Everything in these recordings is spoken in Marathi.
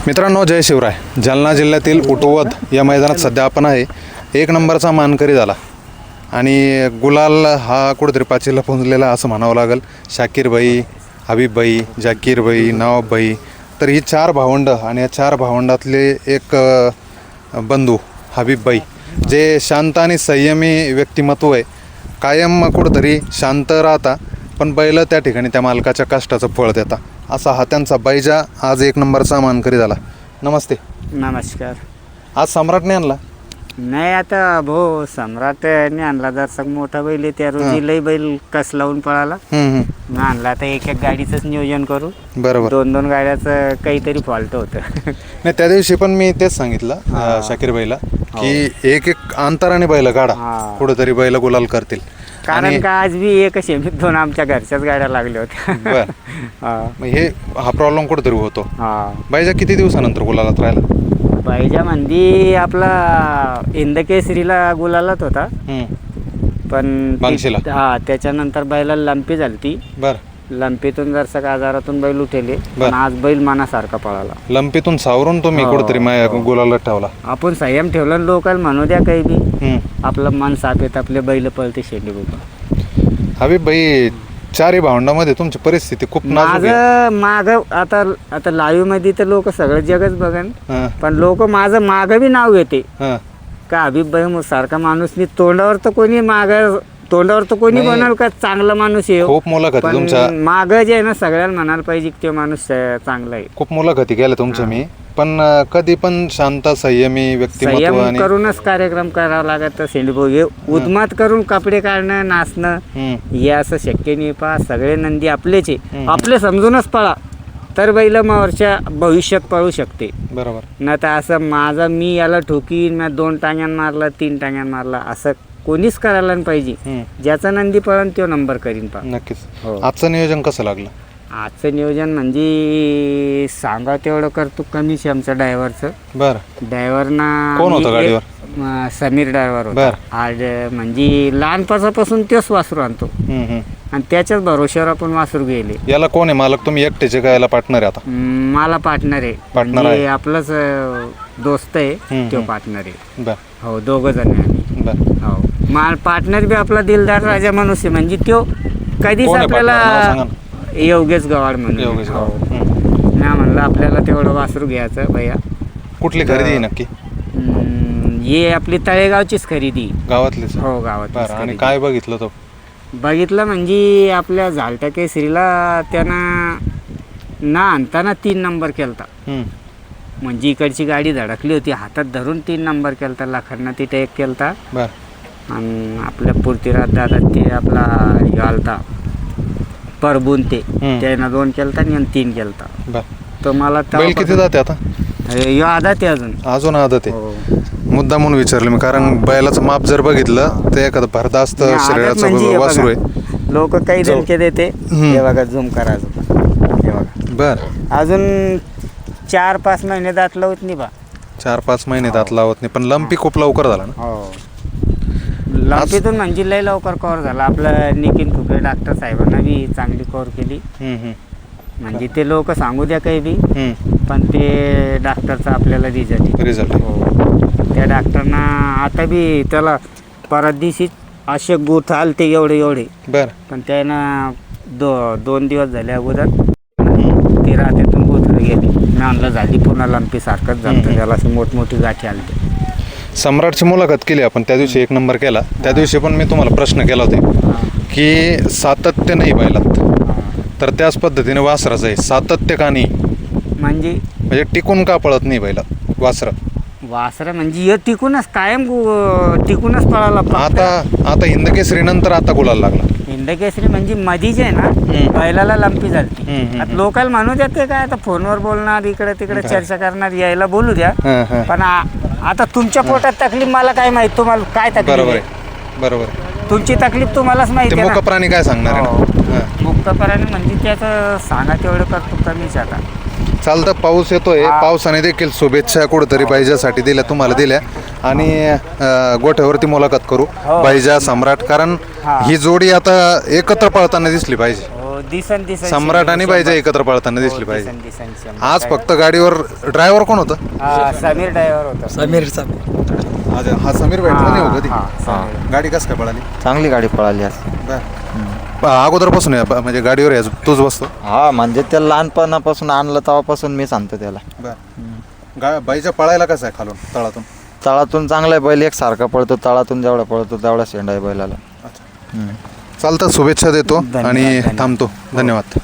मित्रांनो, जय शिवराय. जालना जिल्ह्यातील उटवद या मैदानात सध्या आपण आहे. एक नंबरचा मानकरी झाला आणि गुलाल हा कुठेतरी पाचीला पोहोचलेला असं म्हणावं लागेल. शाकीरभाई, हबीबभाई, जाकीरभाई, नवाबभाई, तर ही चार भावंड आणि या चार भावंडातले एक बंधू हबीबभाई, जे शांत आणि संयमी व्यक्तिमत्व आहे. कायम कुठंतरी शांत राहता, पण बैल त्या ठिकाणी त्या मालकाच्या कष्टाचं फळ देता. असा हा त्यांचा बैजा आज एक नंबरचा मानकरी झाला. नमस्ते. नमस्कार. आज सम्राटने आणला? नाही, आता भाऊ सम्राटने आणला. जरसा मोठा बैल आहे, त्या रोजी लई बैल कस लावून पळाला. मग आणला आता एक एक गाडीचंच नियोजन करू. बरोबर. दोन दोन गाड्याचं काहीतरी फॉल्ट होतं. नाही, त्या दिवशी पण मी तेच सांगितलं शाकीरभाईला की एक एक अंतराने बैल काढा, कुठेतरी बैल गुलाल करतील. कारण का आज बी एक शेमीत दोन आमच्या घरच्याच गाड्या लागल्या होत्या. बर. हे हा प्रॉब्लेम कुठेतरी होतो. बैजा किती दिवसानंतर गुलालात राहिला? बैजा मंदी आपला इंदकेसरीला गुलालात होता, पण त्याच्यानंतर बैला लंपी झाली ती. बर. लंपीतून जरसा आजारातून बैल उठेले, पण आज बैल मनासारखा पळाला. लंपीतून सावरून तुम्ही कुठेतरी गुलाला ठेवला. आपण संयम ठेवला. लोकल म्हणू द्या काही बी, आपलं मन साफ येत, आपले बैल पळते शेंडी बघून. हबीब भाई, चारही भावंडामध्ये तुमची परिस्थिती खूप नाजूक आहे. माग आता लाईव्ह मध्ये तर लोक सगळं जगच बघन, पण लोक माझं माग बी नाव घेते का हबीब भाई सारखा माणूस नाही. तोंडावर तर कोणी म्हणाल का चांगला माणूस आहे, खूप मुलाखती तुमच्या माग जे आहे ना सगळ्यांना म्हणायला पाहिजे की तो माणूस चांगला आहे. खूप मुलाखती केल्या तुमच्या मी, पण कधी पण शांत संयमी व्यक्तिमत्व आणि करूनच कार्यक्रम करावा लागत. शेंडभोग उद्मात करून कपडे काढणं, नाचणं हे असं शक्य नाही. पा सगळे नंदी आपलेच आहे, आपले समजूनच पळा तर बैल वर्षा भविष्यात पळू शकते. बरोबर. नाही तर असं माझा मी याला ठोकीन, मी 2 टांग्यान मारला, 3 टांग्यान मारला, असं कोणीच करायला नाही पाहिजे. ज्याचा नंदी पळण तो नंबर करीन. पा नक्कीच. आजचं नियोजन कसं लागलं? आजचं नियोजन म्हणजे सांगा तेवढं करतो कमीच आमच्या ड्रायव्हरचं. बरं. ड्रायव्हरना कोण होता गाडीवर? समीर ड्रायव्हर होता. आज म्हणजे लहानपासापासून तोच वासरू आणतो आणि त्याच्याच भरोश्यावर आपण वासरू गेले. याला कोण आहे मालक? तुम्ही एकटेचे का याला पार्टनर आहे? आता मला पार्टनर आहे. पार्टनर आहे, आपलाच दोस्त आहे, तो पार्टनर आहे. बर. हो, 2 जण आहे आम्ही. बर. हो, माल पार्टनर बी आपला दिलदार राजा माणूस आहे. म्हणजे तो कधीच आपल्याला योगेश गवाड म्हणून. मी म्हणलं आपल्याला तेवढं वासरू घ्यायचं भैया. कुठली खरेदी आहे नक्की? हे आपली तळेगावचीच खरेदी. गावातलीच? हो, गावात. आणि काय बघितलं तो? बघितलं म्हणजे आपल्या झालट्या केसरीला त्यानं ना आणताना 3 नंबर केलता. म्हणजे इकडची गाडी धडकली होती, हातात धरून 3 नंबर केलता. लाखांना तिथे 1 केलता. आणि आपल्या पृथ्वीराज दादा ते आपला घालता परबून त्यानं 2 केलता आणि 3 केलता. तो मला किती जाते आता? आदत आहे अजून आदत आहे. मुद्दा म्हणून विचारलं मी, कारण बैलाचं माप जर बघितलं तर एखादं भरदास्त शरीराचं वासरू आहे. लोक काही धमके देते. हे बघा, झूम करायचं. हे बघा. बर. अजून 4-5 महिने दात लावत नाही बा. 4-5 महिने दात लावत नाही, पण लंपी खूप लवकर झाला ना? हो, लंपीतून म्हणजे लय लवकर कव्हर झाला. आपलं नितीन फुके डॉक्टर साहेबांना बी चांगली कव्हर केली. म्हणजे ते लोक सांगू द्या काही बी, पण ते डॉक्टरचा आपल्याला रिझल्ट. त्या डॉक्टरना आता बी त्याला परत दिवशी असे गोठ आलते एवढे. बर. पण त्यानं 2 दिवस झाले अगोदर ते रात्रीतून गोठर गेली. मी आणलं झाली पुन्हा लंपी सारखंच झालं. त्याला अशी मोठमोठी गाठी आलते. सम्राटची मुलाखत केली आपण त्या दिवशी, 1 नंबर केला. त्या दिवशी पण मी तुम्हाला प्रश्न केला होता की सातत्य नाही बैलात, तर त्याच पद्धतीने वासराचं आहे. सातत्य का नाही? म्हणजे टिकून का पळत नाही बैलात वासर म्हणजे टिकूनच कायम टिकूनच पळाला. आता हिंदकेसरी नंतर आता गुलाल लागला. हिंदकेसरी म्हणजे मधी जे आहे ना, बैलाला लंपी झाली. आता लोकल म्हणू द्या, ते काय आता फोनवर बोलणार, इकडे तिकडे चर्चा करणार, यायला बोलू द्या. पण आता तुमच्या पोटात तकलीफ मला काय माहित, तुम्हाला काय तकलीफ? बरोबर. तुमची तकलीफ तुम्हालाच माहिती. मुक प्राणी काय सांगणार? मुक्त प्राणी म्हणजे त्याचं सांगा तेवढं करतो कमीच. आता चालतं, पाऊस येतोय. पावसाने देखील शुभेच्छा कुठेतरी बैजासाठी दिल्या, तुम्हाला दिल्या. आणि गोठ्यावरती मुलाखत करू बैजा सम्राट, कारण ही जोडी आता एकत्र पळताना दिसली पाहिजे. दिसन दिसन सम्राट आणि बाईजा एकत्र पळताना दिसली पाहिजे. दिसन आज फक्त गाडीवर ड्रायव्हर कोण होतं? समीर ड्रायव्हर होता. आज हा समीर भेटला नाही हो कधी. हा, समीर. गाडी कस काय पळाली? चांगली गाडी पळाली आज. अगोदरपासून आहे म्हणजे गाडीवर आहे तूच बसतो? हा म्हणजे त्याला लहानपणापासून आणलं तेव्हापासून मी सांगतो त्याला. बाईच्या पळायला कसं आहे खालून तळातून? तळातून चांगला आहे बैल, एक सारखा पळतो. तळातून जेवढा पळतो तेवढा शेंडा आहे बैलाला. चालतं, शुभेच्छा देतो आणि थांबतो. धन्यवाद.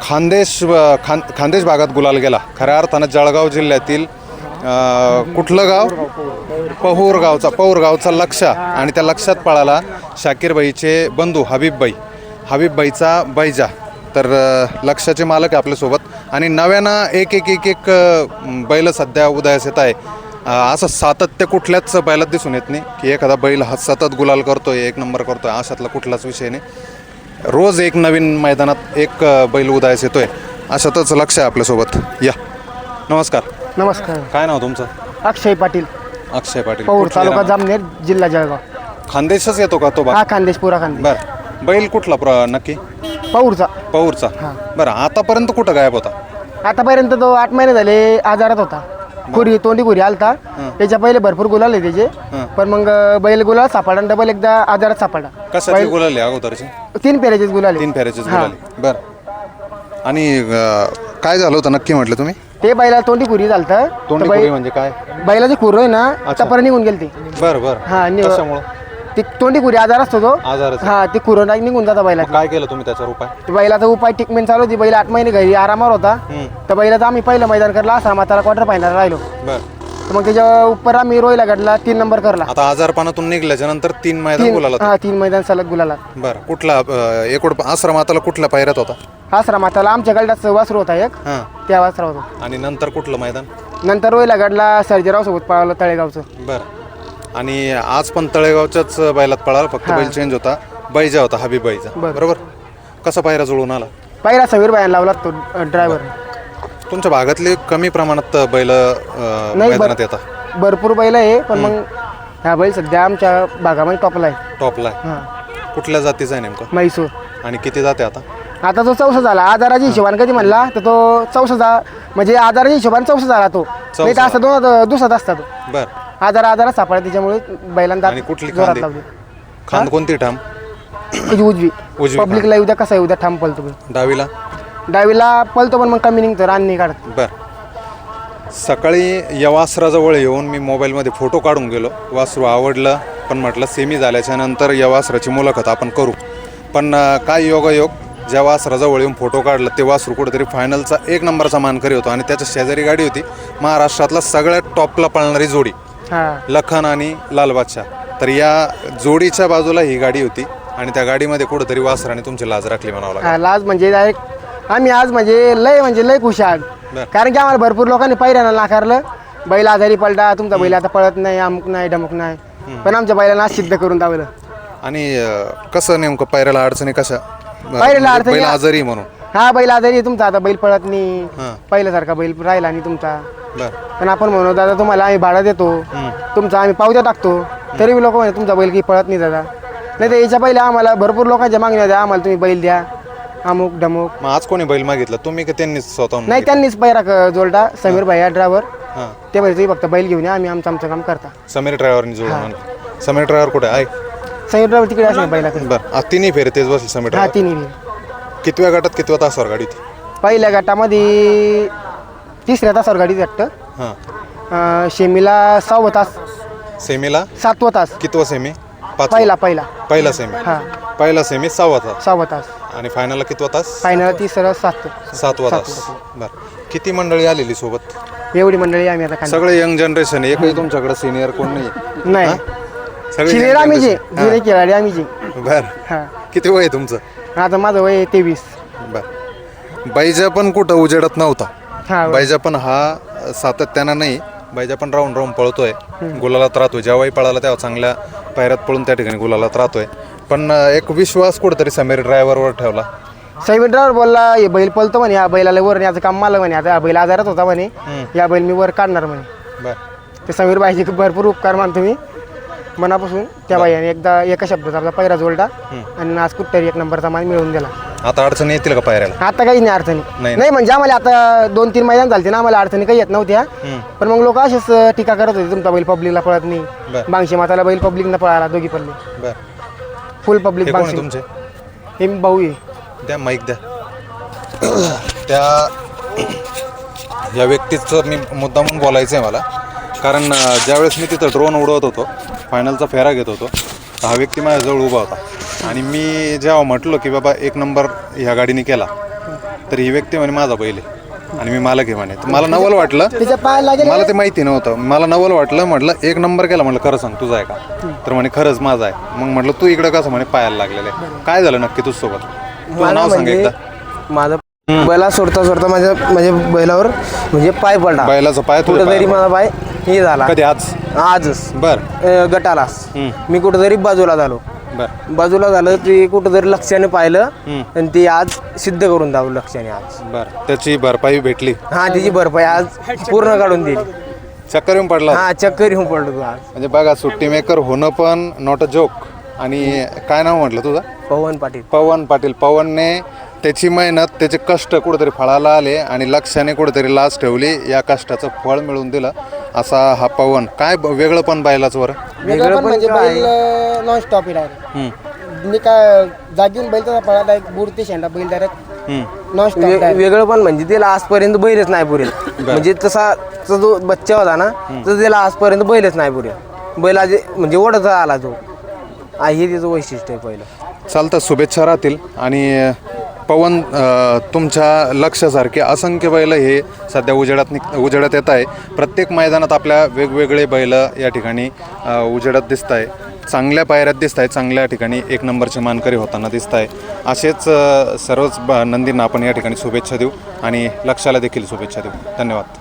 खानदेश भागात गुलाल गेला. खऱ्या अर्थानं जळगाव जिल्ह्यातील कुठलं गाव? पहूर गावचा लक्ष आणि त्या लक्षात पळाला शाकीरबाईचे बंधू हबीबबाईचा बैजा. तर लक्षाचे मालक आहे आपल्यासोबत आणि नव्यानं एक बैल सध्या उदयास येत आहे. असं सातत्य कुठल्याच बैलात दिसून येत नाही की एखादा बैल हा सतत गुलाल करतोय, एक नंबर करतोय, अशातला कुठलाच विषय नाही. रोज एक नवीन मैदानात एक बैल उदयास येतोय. अशातच लक्ष आहे आपल्यासोबत. या, नमस्कार. नमस्कार. काय नाव तुमचं? अक्षय पाटील, अक्षय पाटील. पौर कुठले तालुका राहणार? जामनेर, जिल्हा जळगाव. खानदेशच येतो का तो भाग? हा, खानदेश, पुरा खानदेश. बरं, बैल कुठला नक्की? पौरचा. पौरचा. बरं, आतापर्यंत कुठं गायब होता? आतापर्यंत तो 8 महिने झाले आजारात होता. तोंडी खुरी आलता. त्याच्या पहिले भरपूर गुलाल आहे त्याचे, पण मग बैल गुलाल सापडा, डबल एकदा आजारात सापडा. कशाची गुलाली अगोदरची? 3 फेऱ्याचेच गुलाल आहे. 3 फेऱ्याचीच गुलाली. बरं, आणि काय झालं होतं नक्की म्हटलं तुम्ही? ते बैला तोंडी खुरी झालतं. तोंडी खुरी म्हणजे काय? बैलाची खुर आहे ना, टपर निघून गेली ती. बरं. हा, कशामुळं? ती तोंडी खुरी आजार असतो तो. आजारच. हा, ती खुर निघून जाता बैला. काय केलं तुम्ही त्याच्यावर उपाय? बैलाचा उपाय ट्रीटमेंट चालू होती. बैल 8 महिने घरी आरामावर होता. तर बैलाचं आम्ही पहिलं मैदान करला, असा माताला क्वार्टर फायनल राहिलो. बरं, तर मग त्याच्या उपर आम्ही रोहिला गडला 3 नंबर करला. आता आजारपणातून निघल्याच्या नंतर 3 मैदान गुलाला. 3 मैदान सलग गुलाला. बरं, कुठला आश्रमाताला कुठल्या पायऱ्यात होता? आसरा माताला आमच्या गडाच वासरू होता एक, हां. त्या वासरा होता. आणि नंतर कुठलं मैदान? नंतर रोहिला गडला सर्जेराव सोबत पळालं तळेगावचं. बरं, आणि आज पण तळेगावच्याच बैलात पळाला, फक्त बैल चेंज होता. बैजा होता हबीबबाईचा. बरोबर. कसा पायरा जुळून आला? पहिला समीर बायान लावला तो ड्रायव्हर. तुमच्या भागातले कमी प्रमाणात बैल मैदानात येतात? भरपूर बैल आहे, पण मग हा बैल सध्या आमच्या भागामध्ये टॉपला आहे. टॉपला आहे. हा, कुठल्या जातीचा आहे नेमकं? म्हैसूर. आणि किती जाते आता? आता तो 14 झाला. आजाराच्या हिशोबाने कधी म्हणला तर तो 14 म्हणजे आजाराच्या हिशोबाने 14 झाला तो. नाही तर असं दुसरा असता तो. बरं, आजारात सापडला, त्याच्यामुळे बैलांना आणि कुठली जोरात खांदी? लावली. खांद कोणती ठाम? उजवी. उजवी पब्लिकला उद्या कसा आहे, उद्या ठाम पळतो बैल. डावीला? डावीला पळतो, पण मग कमी निघतो, रान नाही काढत. बरं, सकाळी या वासराजवळ येऊन मी मोबाईलमध्ये फोटो काढून गेलो. वासरू आवडलं, पण म्हटलं सेमी झाल्याच्या नंतर या वासराची मुलाखत आपण करू. पण काय योगायोग, ज्या वासराजवळ येऊन फोटो काढला ते वासरू कुठेतरी फायनलचा 1 नंबरचा मानकरी होतो. आणि त्याच्या शेजारी गाडी होती महाराष्ट्रातला सगळ्यात टॉपला पळणारी जोडी, हा, लखन आणि लाल बादशाह. तर या जोडीच्या बाजूला ही गाडी होती आणि त्या गाडीमध्ये कुठेतरी वासराने तुमची लाज राखली म्हणावं लागेल. हा, लाज म्हणजे डायरेक्ट आम्ही आज म्हणजे लय खुश आहात. बरं. कारण की आम्हाला भरपूर लोकांनी पायऱ्यानं नाकारलं. बैल आजारी पडला, तुमचा बैल आता पळत नाही, अमुक नाही डमुक नाही, पण आमच्या बैलांना आज सिद्ध करून दावलं. आणि कसं नेमकं पायऱ्याला अडचणी कशा? पायऱ्याला अडचणी- बैल आजारी म्हणून? हा, बैल आजारी आहे तुमचा, आता बैल पळत नाही, हां. पहिल्यासारखा बैल राहिला नाही तुमचा. बरं. पण आपण म्हणू दादा तुम्हाला आम्ही भाडा देतो, तुमचा आम्ही पावत्या टाकतो, तरी लोक म्हणे तुमचा बैल की पळत नाही दादा. नाही तर याच्या पहिले आम्हाला भरपूर लोकांच्या मागण्या द्या, आम्हाला तुम्ही बैल द्या, अमुक डमुक. मग आज कोणी बैल मागितला, तुम्ही की त्यांनीच स्वतःहून नाही, त्यांनीच पैरा जोडला, समीर भाई ड्रायव्हर. हां. ते म्हणजे तुम्ही फक्त बैल घेऊन या, आम्ही आमचं काम करता. समीर ड्रायव्हरनी जोडून आणलं. समीर ड्रायव्हर कुठे आहे? समीर ड्रायव्हर तिकडे असेल बैलाकडे. बरं, आज तिन्ही फेरे तेच बसले समीर हा, ड्रायव्हर. तिन्ही. कितव्या गटात कितव्या तासावर गाडी होती? पहिल्या गटामध्ये 3ऱ्या तासावर गाडी वाटतं. हां. शेमीला 6वा तास, सेमीला 7वा तास. कितवा सेमी? पहिला पहिला सेमी. हा, पहिला सेमी 6वा तास. 6वा तास. आणि फायनलला कितवा तास? फायनल 3 7. 7वा तास. बरं, किती मंडळी आलेली सोबत? एवढी मंडळी आम्ही आता खाली. सगळे यंग जनरेशन आहे, एकही तुमच्याकडे सिनियर कोण नाही? नाही, सगळे सिनियर young आम्ही जे generation. जुने खेळाडू आम्ही जे. बरं, हा, किती वय आहे तुमचं? आता माझं वय 23. बरं, बैजा पण कुठं उजेडत नव्हता. हा, बैजा पण हा सातत्यानं नाही, बैजा पण राहून पळतोय, गुलालात राहतोय. जेव्हाही पळाला तेव्हा चांगल्या पायऱ्यात पळून त्या ठिकाणी गुलालात राहतोय. पण एक विश्वास कुठेतरी समीर ड्रायव्हरवर ठेवला. समीर ड्रायव्हर बोलला हे बैल पळतो म्हणे, या बैलाला वर याचं काम मला म्हणे, आता हा बैल आजारात होता म्हणे, या बैल मी वर काढणार म्हणे. बरं, ते समीर बाईचे भरपूर उपकार मानतो मी मनापासून. त्या बाईने एकदा एका शब्दाचा आपला पहिला जोडला आणि आज कुठतरी 1 नंबरचा मान मिळवून दिला. आता अडचणी येतील का पायऱ्याला? आता काही नाही अडचणी. नाही. नाही म्हणजे आम्हाला आता 2-3 मैदान झालते ना, आम्हाला अडचणी काही येत नव्हत्या. पण मग लोक असेच टीका करत होते, तुमचा बैल पब्लिकला पळत नाही. बरं. बांगशे माताला बैल पब्लिकला पळाला, दोघी पडले. बरं. फुल पब्लिक हे कोण आहे बांगशे. तुमचे? हे भाऊ आहे. द्या माईक द्या. या व्यक्तीचं मी मुद्दामून बोलायचं आहे मला, कारण ज्यावेळेस मी तिथं ड्रोन उडवत होतो, फायनलचा फेरा घेत होतो, तर हा व्यक्ती माझ्याजवळ उभा होता. आणि मी जेव्हा म्हटलो की बाबा 1 नंबर ह्या गाडीने केला, तर ही व्यक्ती म्हणे माझा बैल आहे आणि मी मालक आहे म्हणे. तर मला नवल वाटलं, त्याच्या पायाला लागेल. मला ते माहिती नव्हतं. मला नवल वाटलं, म्हटलं 1 नंबर केला, म्हटलं खरं सांग तुझा आहे का? तर म्हणे खरंच माझा आहे. मग म्हटलं तू इकडं कसं? म्हणे पायाला लागलेलं आहे. काय झालं नक्की तुझ्यासोबत? तुझं नाव सांग एकदा. माझं बैला सोडता माझ्या बैलावर म्हणजे पाय पडला. बैलाचा पाय तुझ्या कुठेतरी पायावर. माझा पाय हे झाला. कधी? आजच बर गटाला मी कुठेतरी बाजूला झालो. बर बाजूला झालं ते कुठेतरी लक्षाने पाहिलं आणि ते आज सिद्ध करून दावलं लक्षाने आज. बर त्याची भरपाई भेटली? हा, त्याची भरपाई आज पूर्ण काढून दिली. चक्कर येऊन पडला? हा, चक्कर येऊन पडलो तू आज. म्हणजे बघा, सुट्टी मेकर होणं पण नॉट अ जोक. आणि काय नाव म्हटलं तुझं? पवन पाटील. पवन पाटील. पवनने त्याची मेहनत, त्याचे कष्ट कुठेतरी फळाला आले आणि लक्षाने कुठेतरी लाज ठेवली, या कष्टाचं फळ मिळवून दिलं असा हा पवन. काय वेगळं पण बैलाचं बरं? वेगळं पण म्हणजे बैल नॉन स्टॉप मी काय जागीन बैल तसा पळाला, एक बुडते शेंडा बैल डायरेक्ट नॉन स्टॉप. वेगळं पण म्हणजे त्याला आजपर्यंत बैलच नाही पुरेल. म्हणजे तसा जो बच्चा होता ना, तर त्याला आजपर्यंत बैलच नाही पुरेल. बैल आज म्हणजे ओढत आला तो. हे त्याचं वैशिष्ट्य आहे पहिलं. चालतं, शुभेच्छा राहतील. आणि पवन, तुमच्या लक्षासारखे असंख्य बैल हे सध्या उजेडात येत आहे. प्रत्येक मैदानात आपल्या वेगवेगळे बैल या ठिकाणी उजेडात दिसत आहे. चांगल्या पायऱ्यात दिसत आहे, चांगल्या ठिकाणी 1 नंबरचे मानकरी होताना दिसत आहे. असेच सर्वच नंदींना आपण या ठिकाणी शुभेच्छा देऊ आणि लक्षाला देखील शुभेच्छा देऊ. धन्यवाद.